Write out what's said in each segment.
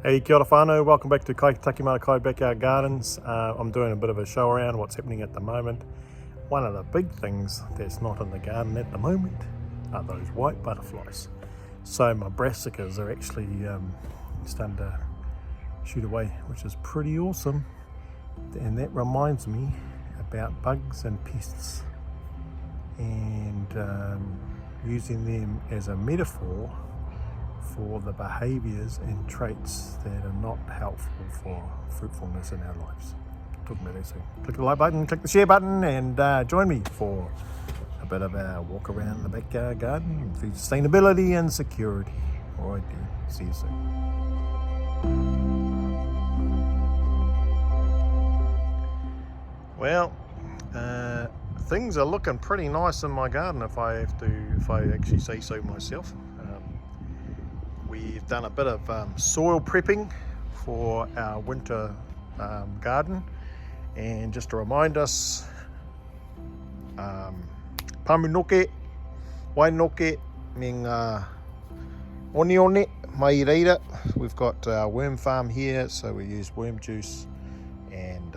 Hey, kia ora whānau, welcome back to Kaitaki Marakai Backyard Gardens. I'm doing a bit of a show around what's happening at the moment. One of the big things that's not in the garden at the moment are those white butterflies. So my brassicas are actually starting to shoot away, which is pretty awesome. And that reminds me about bugs and pests and using them as a metaphor for the behaviours and traits that are not helpful for fruitfulness in our lives. Talking about that soon. Click the like button, click the share button, and join me for a bit of a walk around the backyard garden through sustainability and security. Alright then, see you soon. Well, things are looking pretty nice in my garden if I actually say so myself. We've done a bit of soil prepping for our winter garden, and just to remind us, pamunoke, wainoke, me ngā onione, mai reira. We've got our worm farm here, so we use worm juice and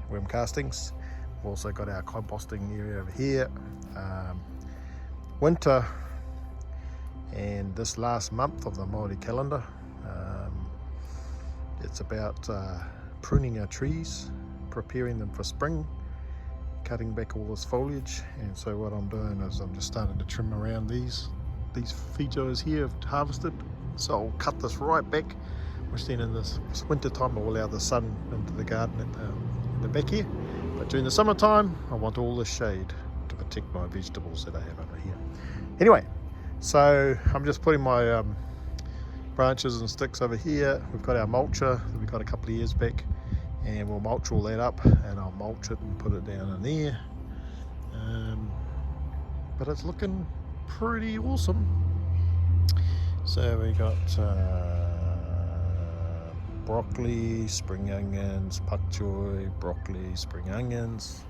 worm castings. We've also got our composting area over here. Winter and this last month of the Māori calendar, it's about pruning our trees, preparing them for spring, cutting back all this foliage. And so what I'm doing is I'm just starting to trim around these features here I've harvested. So I'll cut this right back, which then in this winter time will allow the sun into the garden at the back here. But during the summertime, I want all the shade to protect my vegetables that I have over here. Anyway, so I'm just putting my branches and sticks over here. We've got our mulcher that we got a couple of years back, and we'll mulch all that up, and I'll mulch it and put it down in there. But it's looking pretty awesome. So we got broccoli, spring onions, pak choy, broccoli, spring onions.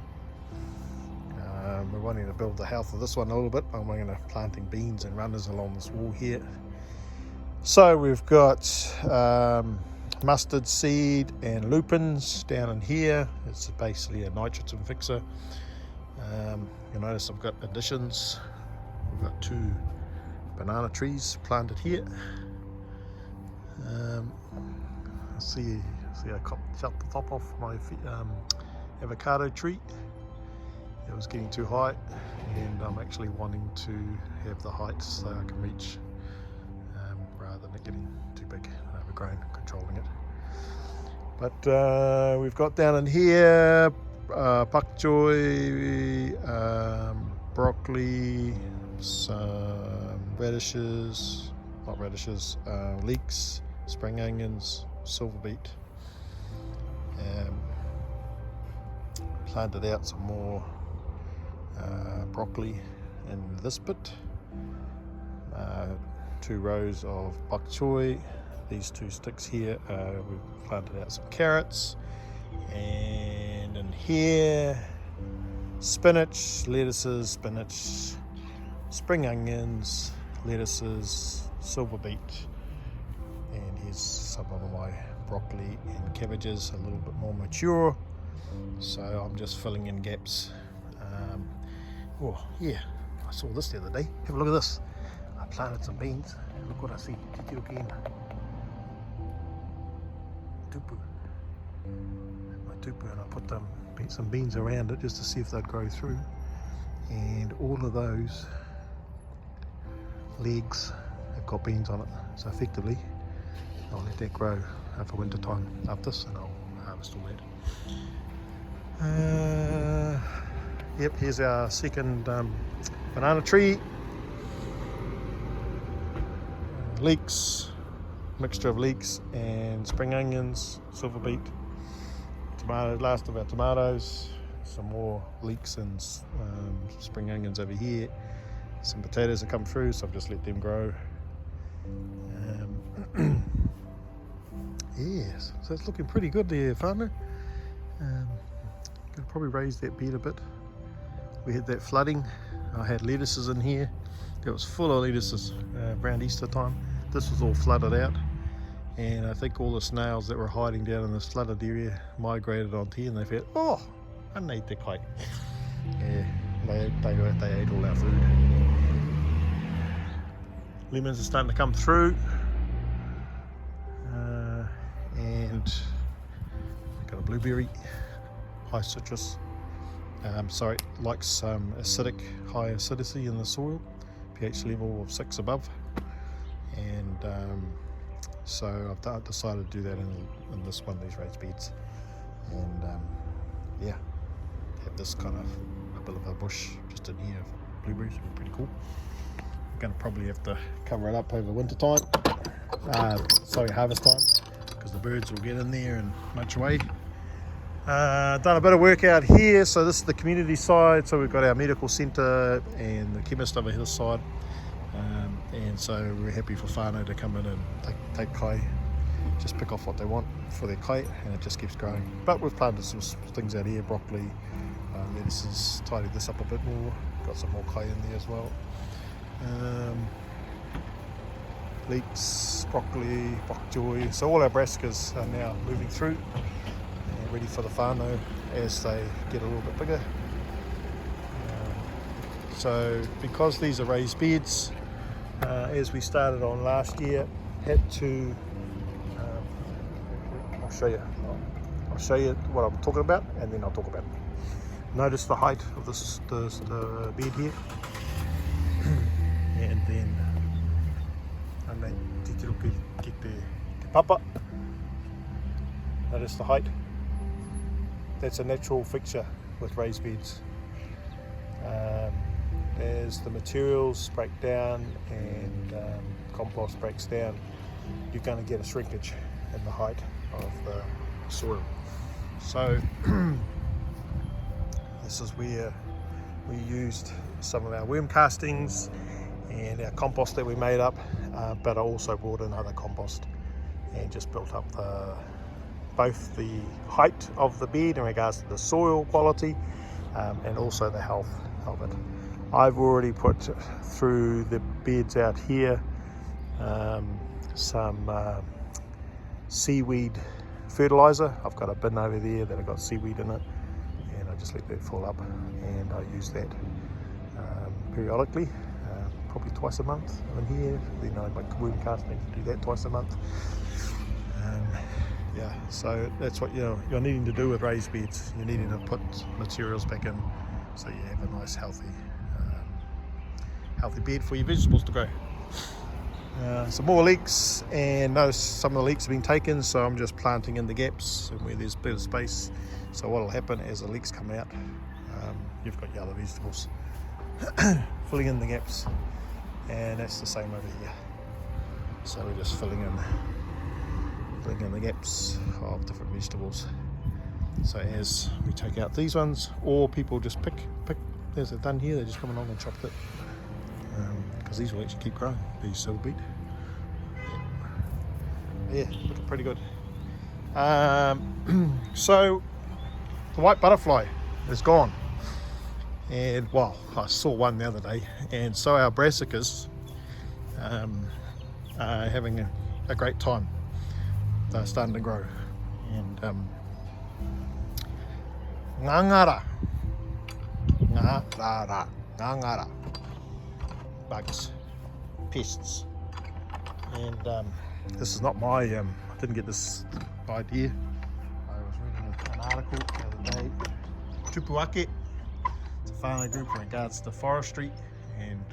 We're wanting to build the health of this one a little bit. I'm going to planting beans and runners along this wall here. So we've got mustard seed and lupins down in here. It's basically a nitrogen fixer. You'll notice I've got additions. We've got 2 banana trees planted here. See I cut the top off my avocado tree. It was getting too high, and I'm actually wanting to have the height so I can reach rather than it getting too big and overgrown, controlling it. But we've got down in here pak choy, broccoli, some radishes, not radishes, leeks, spring onions, silver beet. Planted out some more broccoli in this bit, 2 rows of pak choy, these 2 sticks here. We've planted out some carrots, and in here spinach, lettuces, spring onions, lettuces, silver beet, and here's some of my broccoli and cabbages, a little bit more mature, so I'm just filling in gaps. Oh yeah, I saw this the other day. Have a look at this. I planted some beans. Look what I see. Tiki again. Tupu. My tupu, and I put some beans around it just to see if they'd grow through. And all of those legs have got beans on it. So effectively, I'll let that grow for winter time after this, and I'll harvest all that. Yep, here's our second banana tree. Leeks, mixture of leeks and spring onions, silver beet, tomatoes, last of our tomatoes, some more leeks and spring onions over here. Some potatoes have come through, so I've just let them grow. Yes, so it's looking pretty good there, whānau. Could probably raise that bed a bit. We had that flooding. I had lettuces in here. It was full of lettuces around Easter time. This was all flooded out, And I think all the snails that were hiding down in this flooded area migrated onto here, and they felt, oh, I need the kite. Yeah, they ate all our food. Lemons are starting to come through, and I've got a blueberry, high citrus. Likes some high acidity in the soil, pH level of 6 above, and so I've decided to do that in this one of these raised beds, and yeah, have this kind of a bit of a bush just in here of blueberries. It'll be pretty cool. I'm going to probably have to cover it up over winter time, harvest time, because the birds will get in there and munch away. Done a bit of work out here, so this is the community side, so we've got our medical centre and the chemist over this side, and so we're happy for whānau to come in and take kai, just pick off what they want for their kai, and it just keeps growing. But we've planted some things out here, broccoli, lettuces, tidied this up a bit more, got some more kai in there as well. Leeks, broccoli, bok choy, so all our brassicas are now moving through, ready for the whānau as they get a little bit bigger. So because these are raised beds, as we started on last year, had to, I'll show you what I'm talking about, and then I'll talk about it. Notice the height of the bed here, and then papa. Notice the height. That's a natural fixture with raised beds. As the materials break down and compost breaks down, you're going to get a shrinkage in the height of the soil. So this is where we used some of our worm castings and our compost that we made up, but I also brought in other compost and just built up both the height of the bed in regards to the soil quality, and also the health of it. I've already put through the beds out here some seaweed fertilizer. I've got a bin over there that I've got seaweed in it, and I just let that fall up, and I use that periodically, probably twice a month in here. Then I make worm casting, do that twice a month. Yeah, so that's what you're needing to do with raised beds. You're needing to put materials back in so you have a nice healthy bed for your vegetables to grow. Some more leeks, and notice some of the leeks have been taken, so I'm just planting in the gaps and where there's better space. So what will happen as the leeks come out, you've got your other vegetables filling in the gaps, and that's the same over here. So we're just filling in the gaps of different vegetables. So as we take out these ones, or people just pick as they've done here, they just come along and chop it, because these will actually keep growing, these silver beet. Yeah, looking pretty good. So the white butterfly is gone, and well, I saw one the other day, and so our brassicas are having a great time. They're starting to grow, and ngangara, bugs, pests, and this is not my, I didn't get this idea. I was reading an article the other day, Tupuake, it's a whānau group in regards to forestry, and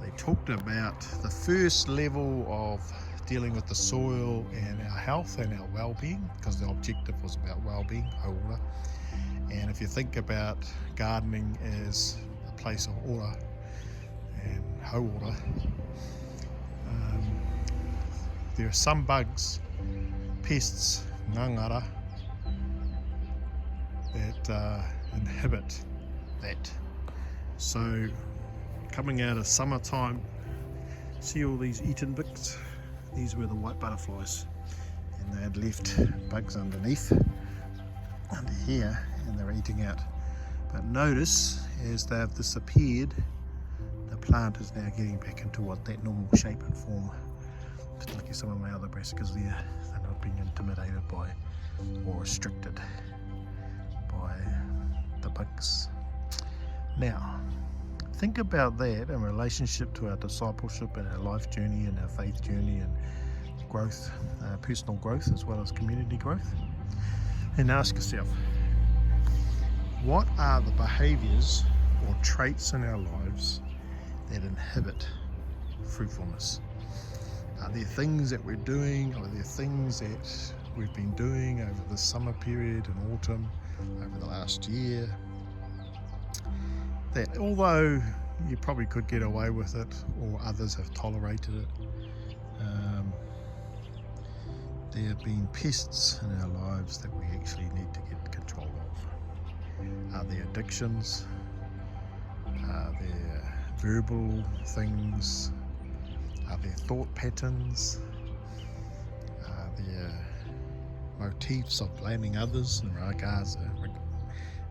they talked about the first level of dealing with the soil and our health and our well-being, because the objective was about well-being, hauora. And if you think about gardening as a place of ora and hauora, there are some bugs, pests, ngangara, that inhibit that. So coming out of summertime, see all these eaten bits? These were the white butterflies, and they had left bugs underneath, under here, and they were eating out. But notice, as they've disappeared, the plant is now getting back into what that normal shape and form Just look at some of my other brassicas there. They're not being intimidated by or restricted by the bugs. Now, think about that in relationship to our discipleship and our life journey and our faith journey and growth, personal growth as well as community growth. And ask yourself, what are the behaviours or traits in our lives that inhibit fruitfulness? Are there things that we're doing, or are there things that we've been doing over the summer period and autumn, over the last year, that although you probably could get away with it or others have tolerated it, there have been pests in our lives that we actually need to get control of? Are there addictions? Are there verbal things? Are there thought patterns? Are there motifs of blaming others in regards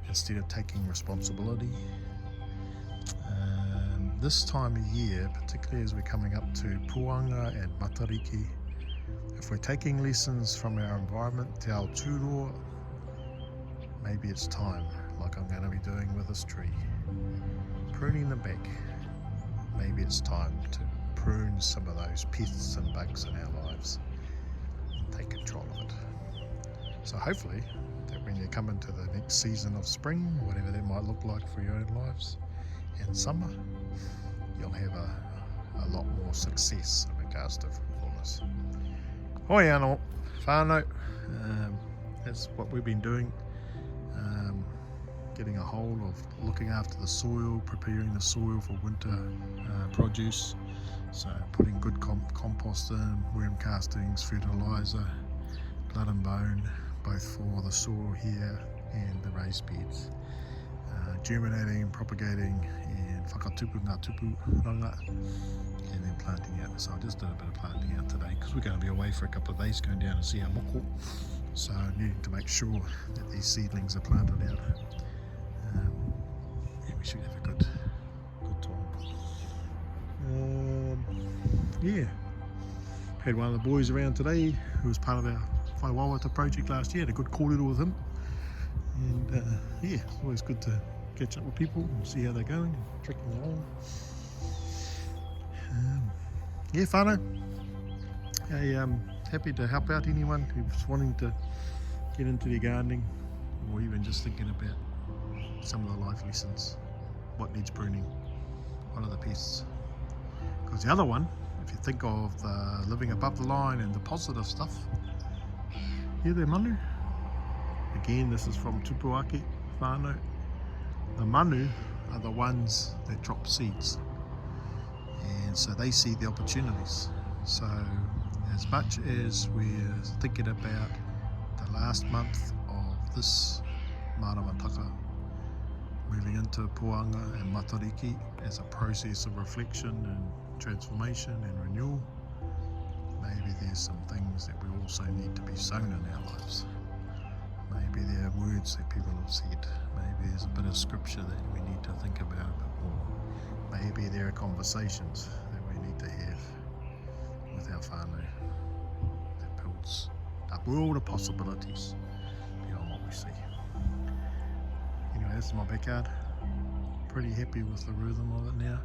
instead of taking responsibility? This time of year, particularly as we're coming up to Puanga and Matariki, if we're taking lessons from our environment, Te Ao Tūroa, maybe it's time, like I'm going to be doing with this tree, pruning them back. Maybe it's time to prune some of those pests and bugs in our lives and take control of it. So hopefully that when you come into the next season of spring, whatever that might look like for your own lives, and summer, you'll have a lot more success in regards to fruitfulness. Hoi anō, whānau, that's what we've been doing, getting a hold of looking after the soil, preparing the soil for winter produce, so putting good compost in, worm castings, fertiliser, blood and bone, both for the soil here and the raised beds, germinating, propagating, and whakatupu ngā tupu ranga, and then planting out. So I just did a bit of planting out today because we're going to be away for a couple of days going down to see our moko, so needing to make sure that these seedlings are planted out. Yeah, we should have a good time. Yeah, had one of the boys around today who was part of our Whai Wawata project last year. Had a good kōrero with him, and yeah, it's always good to catch up with people and see how they're going and trekking along. Yeah, whānau, happy to help out anyone who's wanting to get into their gardening, or even just thinking about some of the life lessons. What needs pruning? What are the pests? Because the other one, if you think of the living above the line and the positive stuff, here they're manu. Again, this is from Tupuake whānau. The manu are the ones that drop seeds, and so they see the opportunities. So as much as we're thinking about the last month of this maramataka, moving into Puanga and Matariki as a process of reflection and transformation and renewal, maybe there's some things that we also need to be sown in our lives. Maybe there are words that people have said. Maybe there's a bit of scripture that we need to think about a bit more. Maybe there are conversations that we need to have with our whānau that builds a world of possibilities beyond what we see. Anyway, this is my backyard. Pretty happy with the rhythm of it now.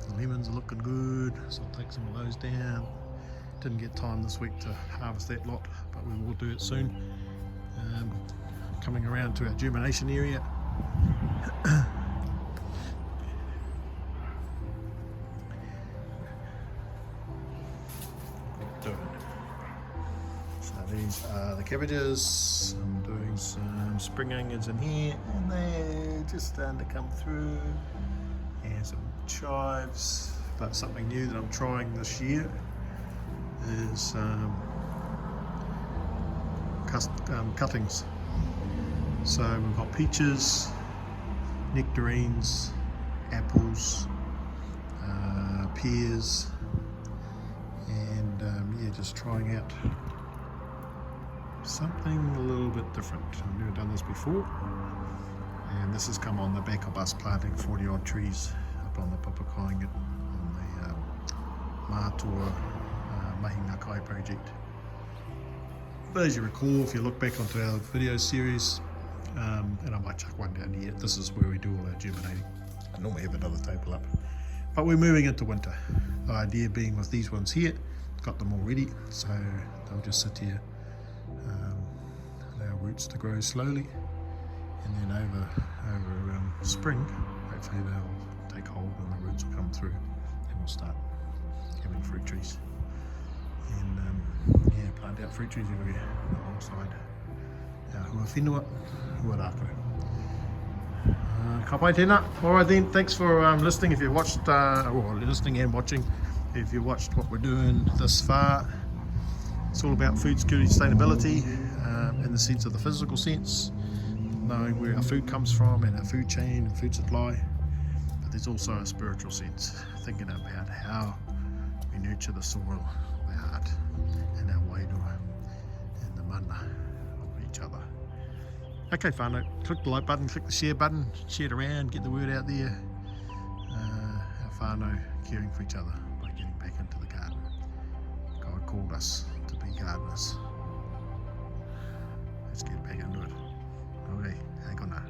The lemons are looking good, so I'll take some of those down. Didn't get time this week to harvest that lot, but we will do it soon. Coming around to our germination area. So these are the cabbages. I'm doing some spring onions in here, and they're just starting to come through. And some chives, but something new that I'm trying this year is cuttings. So we've got peaches, nectarines, apples, pears, and yeah, just trying out something a little bit different. I've never done this before, and this has come on the back of us planting 40 odd trees up on the Papakainga on the mātua Mahi Ngā Kai project. But as you recall, if you look back onto our video series, and I might chuck one down here, this is where we do all our germinating. I normally have another table up, but we're moving into winter. The idea being with these ones here, got them all ready, so they'll just sit here, allow roots to grow slowly, and then over spring, hopefully they'll take hold and the roots will come through, and we'll start having fruit trees. And yeah, plant out fruit trees everywhere alongside our hua whenua, hua rākau. Ka pai tēnā. Alright then, thanks for listening. If you watched, or listening and watching, if you watched what we're doing this far, it's all about food security and sustainability in the sense of the physical sense, knowing where our food comes from and our food chain and food supply. But there's also a spiritual sense, thinking about how we nurture the soil, our heart, and our wairua, and the mana of each other. Okay, whānau, click the like button, click the share button, share it around, get the word out there. Our whānau caring for each other by getting back into the garden. God called us to be gardeners. Let's get back into it. Okay, hang on now.